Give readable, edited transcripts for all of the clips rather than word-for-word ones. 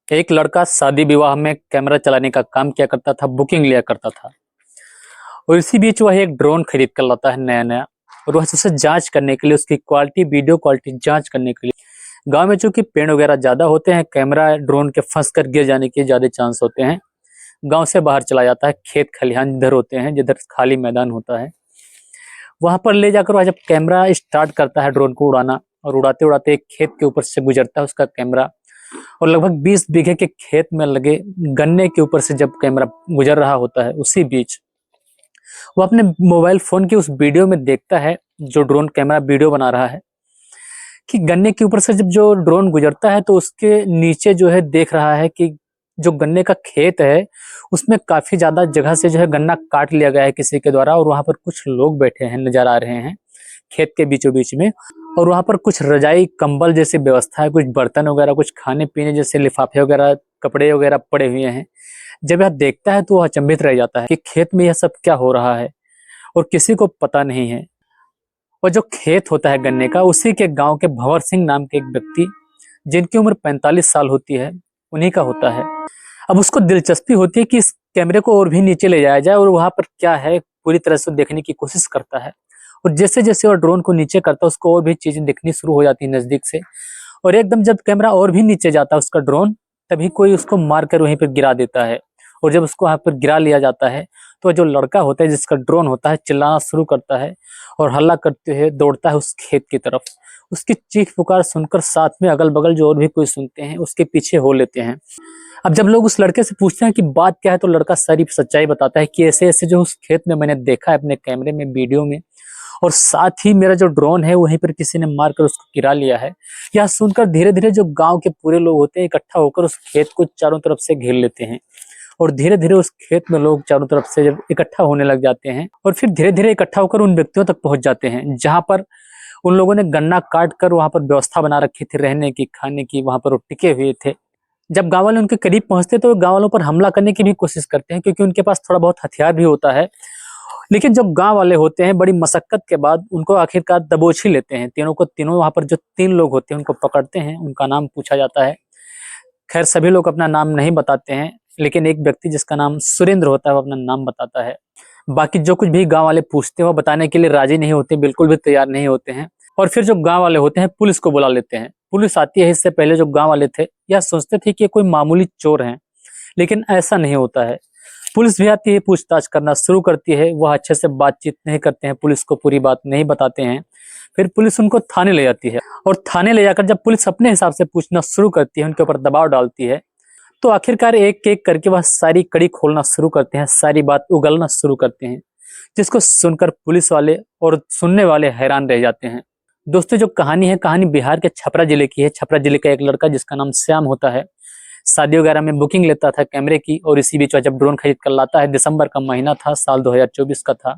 एक लड़का शादी विवाह में कैमरा चलाने का काम किया करता था, बुकिंग लिया करता था। और इसी बीच वह एक ड्रोन खरीद कर लाता है नया नया, और वह उसे जांच करने के लिए, उसकी क्वालिटी, वीडियो क्वालिटी जांच करने के लिए। गांव में चूंकि पेड़ वगैरह ज्यादा होते हैं, कैमरा ड्रोन के फंस कर गिर जाने के ज्यादा चांस होते हैं। गांव से बाहर चला जाता है, खेत खलिहान जिधर होते हैं, जिधर खाली मैदान होता है, वहां पर ले जाकर वह जब कैमरा स्टार्ट करता है ड्रोन को उड़ाना, और उड़ाते उड़ाते एक खेत के ऊपर से गुजरता है उसका कैमरा, और लगभग 20 बीघे के खेत में लगे गन्ने के ऊपर से जब कैमरा गुजर रहा होता है, उसी बीच वो अपने मोबाइल फोन की उस वीडियो में देखता है, जो ड्रोन कैमरा वीडियो बना रहा है, कि गन्ने के ऊपर से जब जो ड्रोन गुजरता है तो उसके नीचे जो है देख रहा है कि जो गन्ने का खेत है उसमें काफी ज्यादा जगह से जो है गन्ना काट लिया गया है किसी के द्वारा, और वहां पर कुछ लोग बैठे हैं नजर आ रहे हैं खेत के बीचों बीच में। और वहां पर कुछ रजाई कंबल जैसी व्यवस्था है, कुछ बर्तन वगैरह, कुछ खाने पीने जैसे लिफाफे वगैरह, कपड़े वगैरह पड़े हुए हैं। जब यह देखता है तो वह अचंभित रह जाता है कि खेत में यह सब क्या हो रहा है, और किसी को पता नहीं है। और जो खेत होता है गन्ने का, उसी के गांव के भंवर सिंह नाम के एक व्यक्ति, जिनकी उम्र 45 साल होती है, उन्हीं का होता है। अब उसको दिलचस्पी होती है कि इस कैमरे को और भी नीचे ले जाया जाए और वहां पर क्या है पूरी तरह से देखने की कोशिश करता है। और जैसे जैसे वो ड्रोन को नीचे करता है, उसको और भी चीजें दिखनी शुरू हो जाती है नजदीक से। और एकदम जब कैमरा और भी नीचे जाता है उसका ड्रोन, तभी कोई उसको मार कर वहीं पर गिरा देता है। और जब उसको वहां पर गिरा लिया जाता है तो जो लड़का होता है जिसका ड्रोन होता है, चिल्लाना शुरू करता है और हल्ला करते हुए दौड़ता है उस खेत की तरफ। उसकी चीख पुकार सुनकर साथ में अगल बगल जो और भी कोई सुनते हैं, उसके पीछे हो लेते हैं। अब जब लोग उस लड़के से पूछते हैं कि बात क्या है, तो लड़का सारी सच्चाई बताता है कि ऐसे ऐसे जो उस खेत में मैंने देखा है अपने कैमरे में, वीडियो में, और साथ ही मेरा जो ड्रोन है वहीं पर किसी ने मारकर उसको गिरा लिया है। यह सुनकर धीरे धीरे जो गांव के पूरे लोग होते हैं इकट्ठा होकर उस खेत को चारों तरफ से घेर लेते हैं। और धीरे धीरे उस खेत में लोग चारों तरफ से जब इकट्ठा होने लग जाते हैं, और फिर धीरे धीरे इकट्ठा होकर उन व्यक्तियों तक पहुंच जाते हैं जहां पर उन लोगों ने गन्ना काट कर वहां पर व्यवस्था बना रखी थी रहने की, खाने की, वहां पर वो टिके हुए थे। जब गांव वाले उनके करीब पहुंचते तो गांव वालों पर हमला करने की भी कोशिश करते हैं, क्योंकि उनके पास थोड़ा बहुत हथियार भी होता है। लेकिन जो गांव वाले होते हैं बड़ी मशक्कत के बाद उनको आखिरकार दबोच ही लेते हैं। तीनों को तीनों, वहां पर जो 3 लोग होते हैं उनको पकड़ते हैं, उनका नाम पूछा जाता है। खैर सभी लोग अपना नाम नहीं बताते हैं, लेकिन एक व्यक्ति जिसका नाम सुरेंद्र होता है वो अपना नाम बताता है। बाकी जो कुछ भी गांव वाले पूछते हैं वो बताने के लिए राजी नहीं होते, बिल्कुल भी तैयार नहीं होते हैं। और फिर जो गांव वाले होते हैं पुलिस को बुला लेते हैं। पुलिस आती है। इससे पहले जो गांव वाले थे यह सोचते थे कि ये कोई मामूली चोर हैं, लेकिन ऐसा नहीं होता है। पुलिस भी आती है, पूछताछ करना शुरू करती है। वह अच्छे से बातचीत नहीं करते हैं, पुलिस को पूरी बात नहीं बताते हैं। फिर पुलिस उनको थाने ले जाती है, और थाने ले जाकर जब पुलिस अपने हिसाब से पूछना शुरू करती है, उनके ऊपर दबाव डालती है, तो आखिरकार एक एक करके वह सारी कड़ी खोलना शुरू करते हैं, सारी बात उगलना शुरू करते हैं, जिसको सुनकर पुलिस वाले और सुनने वाले हैरान रह जाते हैं। दोस्तों जो कहानी है, कहानी बिहार के छपरा जिले की है। छपरा जिले का एक लड़का जिसका नाम श्याम होता है, शादी वगैरह में बुकिंग लेता था कैमरे की, और इसी बीच वह जब ड्रोन खरीद कर लाता है, दिसंबर का महीना था, साल 2024 का था।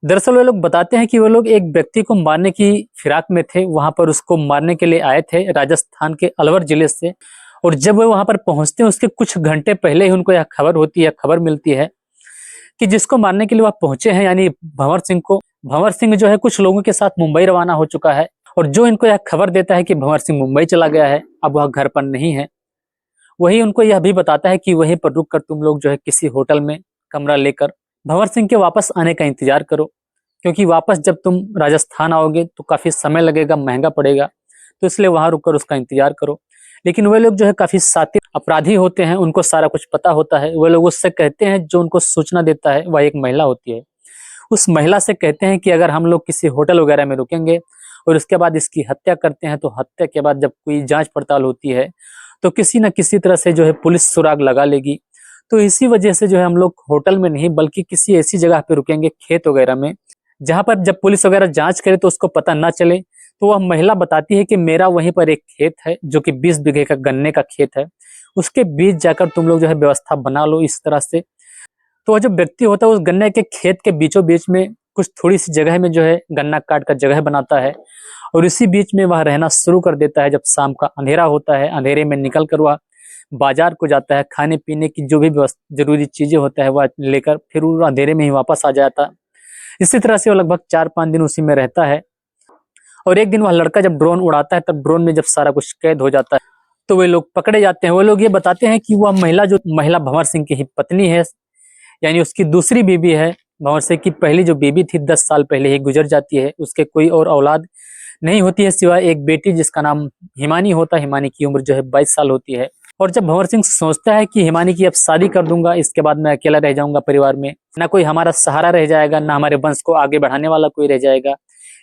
दरअसल वे लोग बताते हैं कि वो लोग एक व्यक्ति को मारने की फिराक में थे, वहां पर उसको मारने के लिए आए थे राजस्थान के अलवर जिले से। और जब वे वहां पर पहुंचते हैं उसके कुछ घंटे पहले ही उनको यह खबर होती है, खबर मिलती है कि जिसको मारने के लिए वह पहुंचे हैं, यानी भंवर सिंह को, भंवर सिंह जो है कुछ लोगों के साथ मुंबई रवाना हो चुका है। और जो इनको यह खबर देता है कि भंवर सिंह मुंबई चला गया है, अब वह घर पर नहीं है, वही उनको यह भी बताता है कि वहीं पर रुक कर तुम लोग जो है किसी होटल में कमरा लेकर भंवर सिंह के वापस आने का इंतजार करो, क्योंकि वापस जब तुम राजस्थान आओगे तो काफी समय लगेगा, महंगा पड़ेगा, तो इसलिए वहां रुककर उसका इंतजार करो। लेकिन वे लोग जो है काफी शातिर अपराधी होते हैं, उनको सारा कुछ पता होता है। वे लोग उससे कहते हैं, जो उनको सूचना देता है वह एक महिला होती है, उस महिला से कहते हैं कि अगर हम लोग किसी होटल वगैरह में रुकेंगे और उसके बाद इसकी हत्या करते हैं, तो हत्या के बाद जब कोई जांच पड़ताल होती है तो किसी न किसी तरह से जो है पुलिस सुराग लगा लेगी। तो इसी वजह से जो है हम लोग होटल में नहीं बल्कि किसी ऐसी जगह पे रुकेंगे, खेत वगैरह में, जहां पर जब पुलिस वगैरह जांच करे तो उसको पता ना चले। तो वह महिला बताती है कि मेरा वहीं पर एक खेत है जो कि 20 बीघे का गन्ने का खेत है, उसके बीच जाकर तुम लोग जो है व्यवस्था बना लो इस तरह से। तो वह जो व्यक्ति होता है उस गन्ने के खेत के बीचों बीच में कुछ थोड़ी सी जगह में जो है गन्ना काट कर जगह बनाता है, और इसी बीच में वह रहना शुरू कर देता है। जब शाम का अंधेरा होता है, अंधेरे में निकल कर वह बाजार को जाता है, खाने पीने की जो भी जरूरी चीजें होता है वह लेकर फिर वो अंधेरे में ही वापस आ जाता है। इसी तरह से वो लगभग 4-5 दिन उसी में रहता है। और एक दिन वह लड़का जब ड्रोन उड़ाता है, तब ड्रोन में जब सारा कुछ कैद हो जाता है, तो वे लोग पकड़े जाते हैं। वो लोग ये बताते हैं कि वह महिला जो महिला भंवर सिंह की ही पत्नी है, यानी उसकी दूसरी बीवी है। भंवर सिंह की पहली जो बीवी थी 10 साल पहले ही गुजर जाती है। उसके कोई और औलाद नहीं होती है सिवाय एक बेटी जिसका नाम हिमानी होता है। हिमानी की उम्र जो है 22 साल होती है। और जब भंवर सिंह सोचता है कि हिमानी की अब शादी कर दूंगा, इसके बाद मैं अकेला रह जाऊंगा, परिवार में ना कोई हमारा सहारा रह जाएगा, ना हमारे वंश को आगे बढ़ाने वाला कोई रह जाएगा,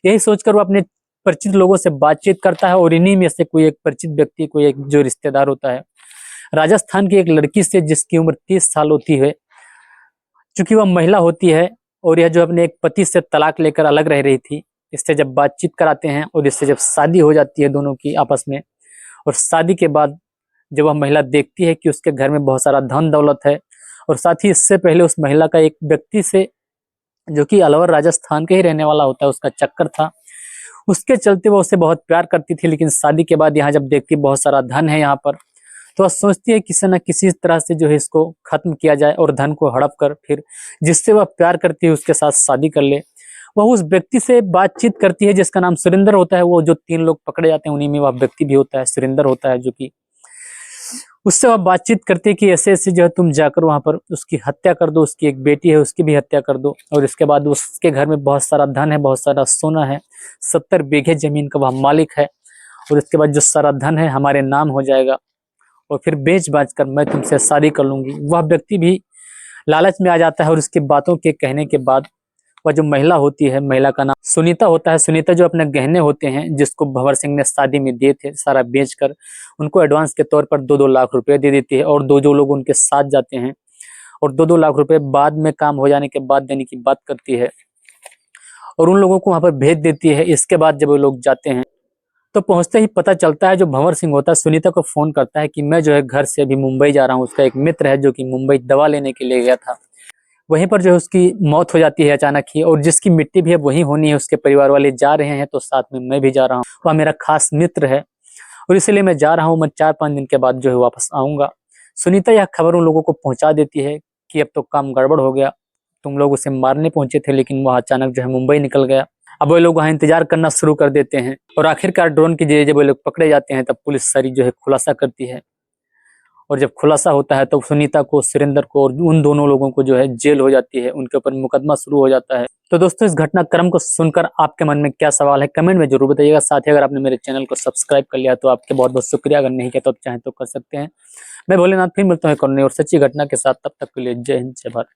यही सोचकर वो अपने परिचित लोगों से बातचीत करता है। और इन्हीं में से कोई एक परिचित व्यक्ति, कोई एक जो रिश्तेदार होता है राजस्थान की एक लड़की से, जिसकी उम्र 30 साल होती है, चूंकि वह महिला होती है और यह जो अपने एक पति से तलाक लेकर अलग रह रही थी, इससे जब बातचीत कराते हैं और इससे जब शादी हो जाती है दोनों की आपस में, और शादी के बाद जब वह महिला देखती है कि उसके घर में बहुत सारा धन दौलत है, और साथ ही इससे पहले उस महिला का एक व्यक्ति से, जो कि अलवर राजस्थान के ही रहने वाला होता है, उसका चक्कर था, उसके चलते वो उसे बहुत प्यार करती थी। लेकिन शादी के बाद यहाँ जब देखती बहुत सारा धन है यहाँ पर, तो वह सोचती है किसी न किसी तरह से जो है इसको खत्म किया जाए और धन को हड़प कर फिर जिससे वह प्यार करती है उसके साथ शादी कर ले। वह उस व्यक्ति से बातचीत करती है जिसका नाम सुरेंद्र होता है। वो जो 3 लोग पकड़े जाते हैं उन्हीं में वह व्यक्ति भी होता है, सुरेंद्र होता है, जो कि उससे वह बातचीत करती है कि ऐसे ऐसे जो है तुम जाकर वहां पर उसकी हत्या कर दो, उसकी एक बेटी है उसकी भी हत्या कर दो, और इसके बाद उसके घर में बहुत सारा धन है, बहुत सारा सोना है, 70 बीघे जमीन का वह मालिक है, और इसके बाद जो सारा धन है हमारे नाम हो जाएगा और फिर बेच बाच कर मैं तुमसे शादी कर लूंगी। वह व्यक्ति भी लालच में आ जाता है और उसकी बातों के कहने के बाद वह जो महिला होती है, महिला का नाम सुनीता होता है, सुनीता जो अपने गहने होते हैं जिसको भंवर सिंह ने शादी में दिए थे, सारा बेचकर उनको एडवांस के तौर पर 2-2 लाख रुपए दे देती है। और 2 लोग उनके साथ जाते हैं और 2-2 लाख रुपए बाद में काम हो जाने के बाद देने की बात करती है और उन लोगों को वहां पर भेज देती है। इसके बाद जब वो लोग जाते हैं तो पहुंचते ही पता चलता है, जो भंवर सिंह होता है सुनीता को फोन करता है कि मैं जो है घर से अभी मुंबई जा रहा हूँ। उसका एक मित्र है जो कि मुंबई दवा लेने के लिए गया था, वहीं पर जो है उसकी मौत हो जाती है अचानक ही, और जिसकी मिट्टी भी है वही होनी है। उसके परिवार वाले जा रहे हैं तो साथ में मैं भी जा रहा हूँ, वह मेरा खास मित्र है और इसलिए मैं जा रहा हूँ। मैं 4-5 दिन के बाद जो है वापस आऊंगा। सुनीता यह खबर उन लोगों को पहुंचा देती है कि अब तो काम गड़बड़ हो गया, तुम लोग उसे मारने पहुंचे थे लेकिन वह अचानक जो है मुंबई निकल गया। अब वो लोग वहाँ इंतजार करना शुरू कर देते हैं और आखिरकार ड्रोन के जरिए जब वो लोग पकड़े जाते हैं तब पुलिस सारी जो है खुलासा करती है। और जब खुलासा होता है तो सुनीता को, सुरेंद्र को और उन दोनों लोगों को जो है जेल हो जाती है, उनके ऊपर मुकदमा शुरू हो जाता है। तो दोस्तों इस घटनाक्रम को सुनकर आपके मन में क्या सवाल है कमेंट में जरूर बताइएगा। साथ ही अगर आपने मेरे चैनल को सब्सक्राइब कर लिया तो आपके बहुत बहुत शुक्रिया, अगर नहीं किया तो आप चाहें तो कर सकते हैं। मैं भोलेनाथ फिर मिलता हूँ एक और नई और सच्ची घटना के साथ, तब तक के लिए जय हिंद जय भारत।